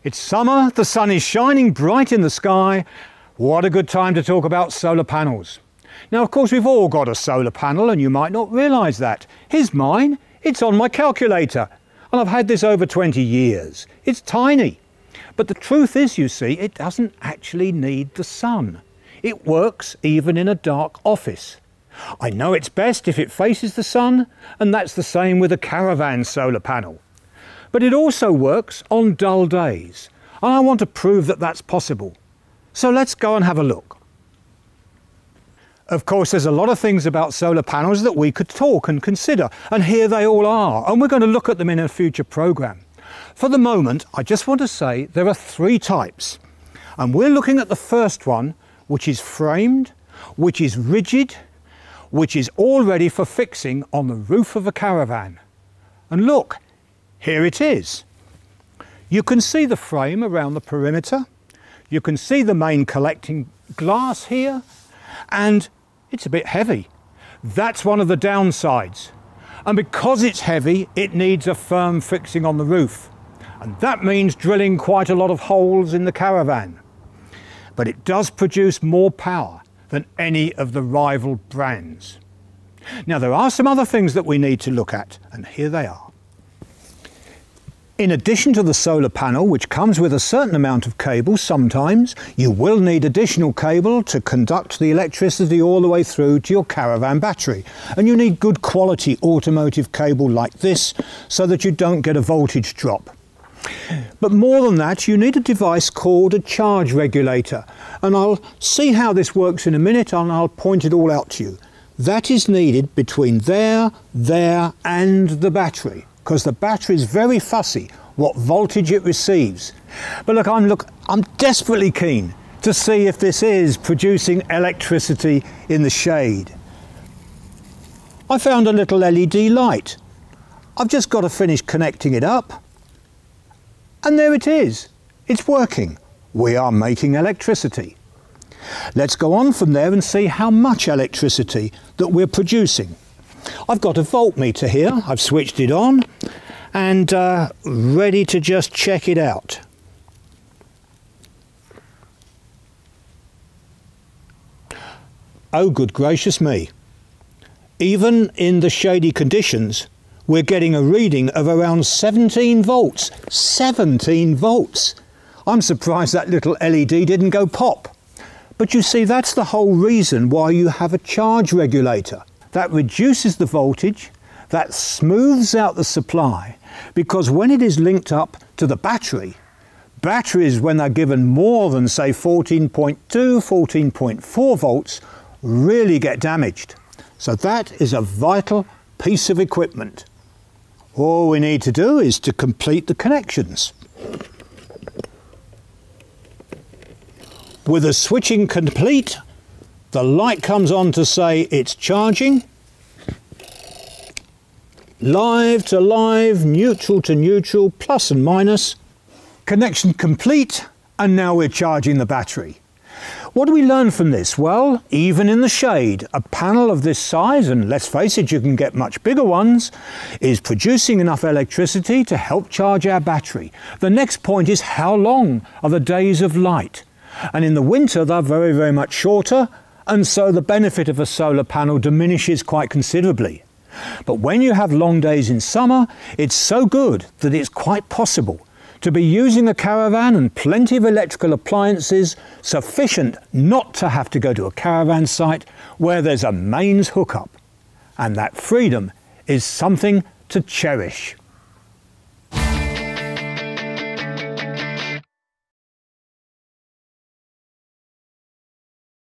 It's summer, the sun is shining bright in the sky. What a good time to talk about solar panels. Now, of course, we've all got a solar panel and you might not realise that. Here's mine, it's on my calculator. And I've had this over 20 years. It's tiny. But the truth is, you see, it doesn't actually need the sun. It works even in a dark office. I know it's best if it faces the sun, and that's the same with a Caravan solar panel. But it also works on dull days, and I want to prove that that's possible. So let's go and have a look. Of course, there's a lot of things about solar panels that we could talk and consider, and here they all are, and we're going to look at them in a future programme. For the moment, I just want to say there are 3 types, and we're looking at the first one, which is framed, which is rigid, which is all ready for fixing on the roof of a caravan. And look, here it is. You can see the frame around the perimeter. You can see the main collecting glass here, and it's a bit heavy. That's one of the downsides. And because it's heavy, it needs a firm fixing on the roof. And that means drilling quite a lot of holes in the caravan. But it does produce more power than any of the rival brands. Now, there are some other things that we need to look at, and here they are. In addition to the solar panel, which comes with a certain amount of cable, sometimes you will need additional cable to conduct the electricity all the way through to your caravan battery. And you need good quality automotive cable like this so that you don't get a voltage drop. But more than that, you need a device called a charge regulator. And I'll see how this works in a minute, and I'll point it all out to you. That is needed between there, and the battery, because the battery is very fussy what voltage it receives. But look, I'm desperately keen to see if this is producing electricity in the shade. I found a little LED light. I've just got to finish connecting it up. And there it is. It's working. We are making electricity. Let's go on from there and see how much electricity that we're producing. I've got a voltmeter here. I've switched it on and ready to just check it out. Oh, good gracious me. Even in the shady conditions, we're getting a reading of around 17 volts. 17 volts! I'm surprised that little LED didn't go pop. But you see, that's the whole reason why you have a charge regulator. That reduces the voltage, that smooths out the supply, because when it is linked up to the batteries, when they're given more than, say, 14.2, 14.4 volts, really get damaged. So that is a vital piece of equipment. All we need to do is to complete the connections. With the switching complete, the light comes on to say it's charging. Live to live, neutral to neutral, plus and minus. Connection complete, and now we're charging the battery. What do we learn from this? Well, even in the shade, a panel of this size, and let's face it, you can get much bigger ones, is producing enough electricity to help charge our battery. The next point is, how long are the days of light? And in the winter, they're very, very much shorter, and so the benefit of a solar panel diminishes quite considerably. But when you have long days in summer, it's so good that it's quite possible to be using a caravan and plenty of electrical appliances sufficient not to have to go to a caravan site where there's a mains hookup. And that freedom is something to cherish.